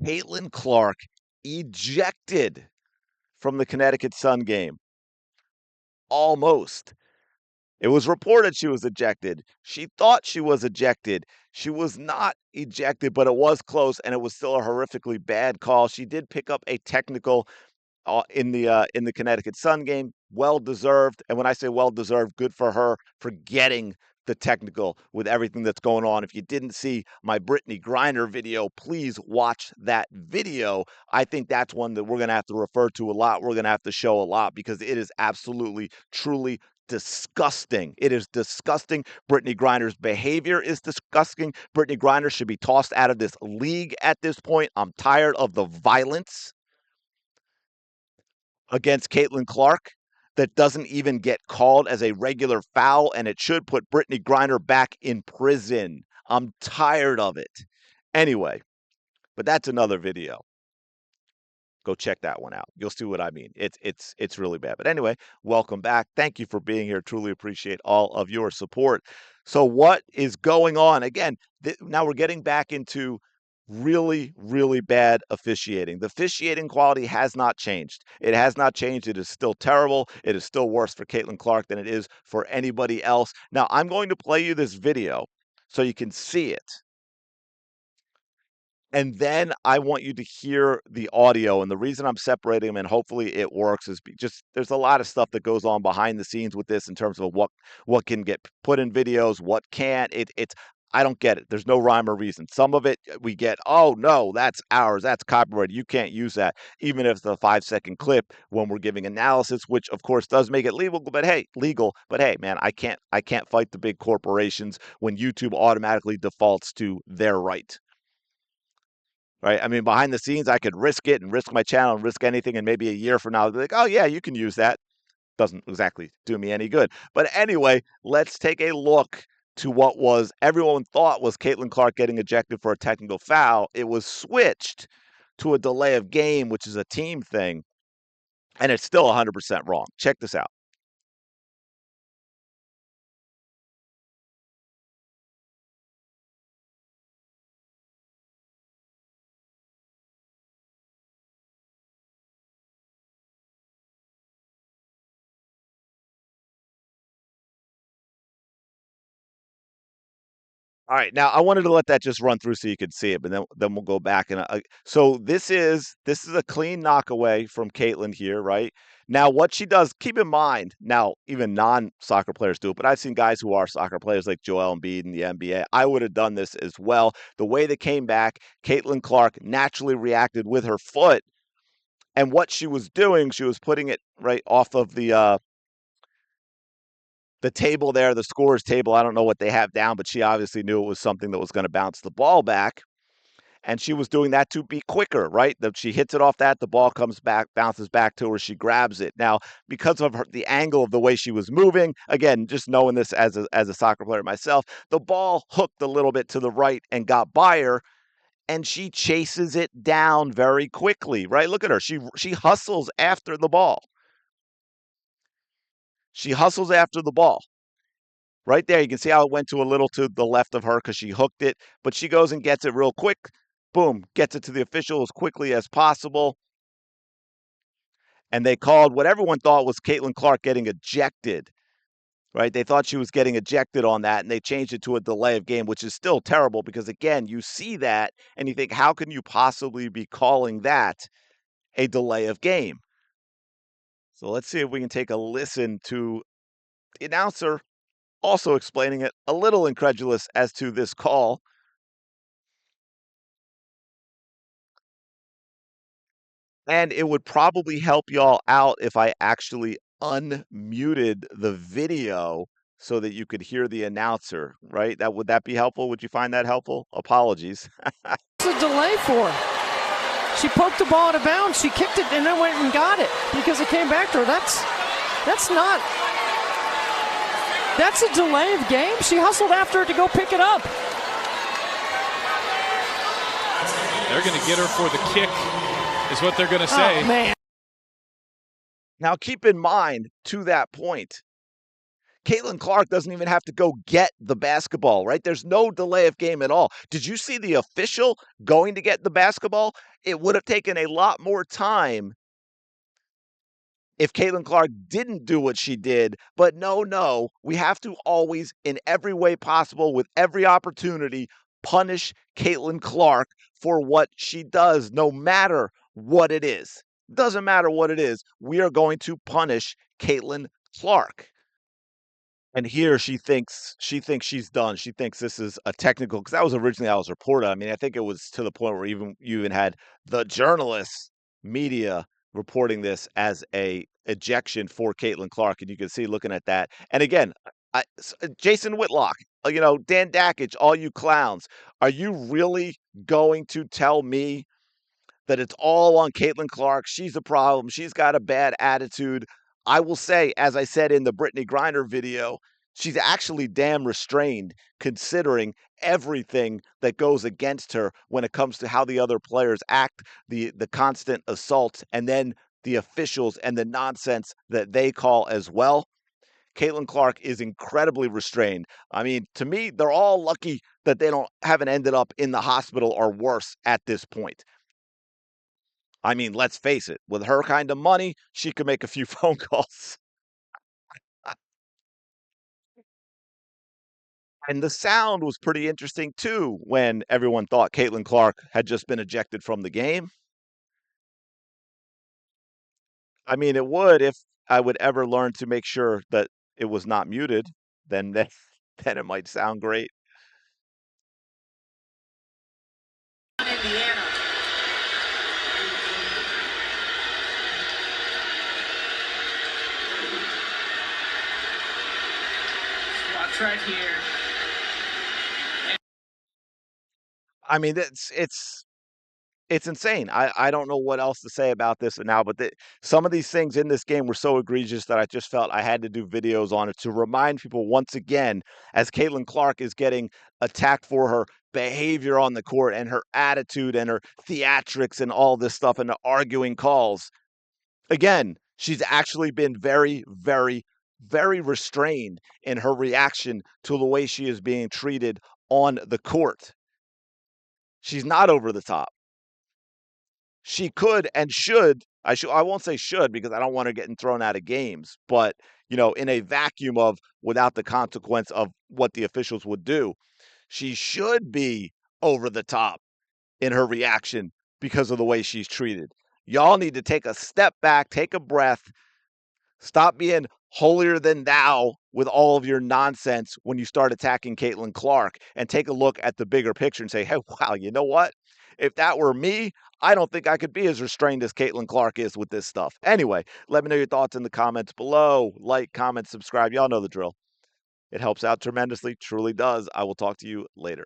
Caitlin Clark ejected from the Connecticut Sun game. Almost. It was reported she was ejected. She thought she was ejected. She was not ejected, but it was close, and it was still a horrifically bad call. She did pick up a technical in the Connecticut Sun game, well deserved. And when I say well deserved, good for her for getting the technical with everything that's going on. If you didn't see my Brittany Griner video, please watch that video. I think that's one that we're going to have to refer to a lot. We're going to have to show a lot because it is absolutely, truly disgusting. It is disgusting. Brittany Griner's behavior is disgusting. Brittany Griner should be tossed out of this league at this point. I'm tired of the violence against Caitlin Clark that doesn't even get called as a regular foul, and it should put Brittany Griner back in prison. I'm tired of it. Anyway, but that's another video. Go check that one out. You'll see what I mean. It's really bad. But anyway, welcome back. Thank you for being here. Truly appreciate all of your support. So what is going on? Again, now we're getting back into really, really bad officiating. The officiating quality has not changed. It has not changed. It is still terrible. It is still worse for Caitlin Clark than it is for anybody else. Now, I'm going to play you this video so you can see it. And then I want you to hear the audio. And the reason I'm separating them and hopefully it works is just there's a lot of stuff that goes on behind the scenes with this in terms of what can get put in videos, what can't. It's I don't get it. There's no rhyme or reason. Some of it we get, oh no, that's ours, that's copyrighted. You can't use that, even if it's a 5-second clip when we're giving analysis, which of course does make it legal. But hey, man, I can't fight the big corporations when YouTube automatically defaults to their right. Right? I mean, behind the scenes, I could risk it and risk my channel and risk anything. And maybe a year from now, I'll be like, oh, yeah, you can use that. Doesn't exactly do me any good. But anyway, let's take a look to what was everyone thought was Caitlin Clark getting ejected for a technical foul. It was switched to a delay of game, which is a team thing. And it's still 100% wrong. Check this out. All right, now I wanted to let that just run through so you could see it, but then we'll go back and so this is a clean knockaway from Caitlin here, right? Now what she does, keep in mind, now even non-soccer players do it, but I've seen guys who are soccer players like Joel Embiid in the NBA. I would have done this as well. The way they came back, Caitlin Clark naturally reacted with her foot, and what she was doing, she was putting it right off of the table there, the scores table. I don't know what they have down, but she obviously knew it was something that was going to bounce the ball back. And she was doing that to be quicker, right? That she hits it off that, the ball comes back, bounces back to her, she grabs it. Now, because of the angle of the way she was moving, again, just knowing this as a soccer player myself, the ball hooked a little bit to the right and got by her, and she chases it down very quickly, right? Look at her. She hustles after the ball. She hustles after the ball. Right there, you can see how it went to a little to the left of her because she hooked it, but she goes and gets it real quick. Boom, gets it to the official as quickly as possible. And they called what everyone thought was Caitlin Clark getting ejected, right? They thought she was getting ejected on that, and they changed it to a delay of game, which is still terrible because, again, you see that and you think, how can you possibly be calling that a delay of game? So let's see if we can take a listen to the announcer also explaining it, a little incredulous as to this call. And it would probably help y'all out if I actually unmuted the video so that you could hear the announcer, right? Would that be helpful? Would you find that helpful? Apologies. It's a delay for her. She poked the ball out of bounds, she kicked it, and then went and got it because it came back to her. That's a delay of game. She hustled after it to go pick it up. They're going to get her for the kick, is what they're going to say. Oh, man. Now, keep in mind, to that point, Caitlin Clark doesn't even have to go get the basketball, right? There's no delay of game at all. Did you see the official going to get the basketball? It would have taken a lot more time if Caitlin Clark didn't do what she did. But no, we have to always, in every way possible, with every opportunity, punish Caitlin Clark for what she does, no matter what it is. Doesn't matter what it is. We are going to punish Caitlin Clark. And here she thinks she's done. She thinks this is a technical, because that was originally how it was reported. I mean, I think it was to the point where you even had the journalists, media reporting this as a ejection for Caitlin Clark, and you can see looking at that. And again, Jason Whitlock, Dan Dakich, all you clowns, are you really going to tell me that it's all on Caitlin Clark? She's a problem. She's got a bad attitude. I will say, as I said in the Brittany Griner video, she's actually damn restrained considering everything that goes against her when it comes to how the other players act, the constant assaults, and then the officials and the nonsense that they call as well. Caitlin Clark is incredibly restrained. I mean, to me, they're all lucky that they haven't ended up in the hospital or worse at this point. I mean, let's face it, with her kind of money, she could make a few phone calls. And the sound was pretty interesting too when everyone thought Caitlin Clark had just been ejected from the game. I mean, it would if I would ever learn to make sure that it was not muted, then then it might sound great. Indiana. Watch right here. I mean, it's insane. I don't know what else to say about this now, but some of these things in this game were so egregious that I just felt I had to do videos on it to remind people once again, as Caitlin Clark is getting attacked for her behavior on the court and her attitude and her theatrics and all this stuff and the arguing calls. Again, she's actually been very, very, very restrained in her reaction to the way she is being treated on the court. She's not over the top. She could and should. I won't say should because I don't want her getting thrown out of games, but in a vacuum of without the consequence of what the officials would do, she should be over the top in her reaction because of the way she's treated. Y'all need to take a step back, take a breath, stop being holier than thou with all of your nonsense when you start attacking Caitlin Clark, and take a look at the bigger picture and say, hey, wow, you know what? If that were me, I don't think I could be as restrained as Caitlin Clark is with this stuff. Anyway, let me know your thoughts in the comments below. Like, comment, subscribe. Y'all know the drill. It helps out tremendously, truly does. I will talk to you later.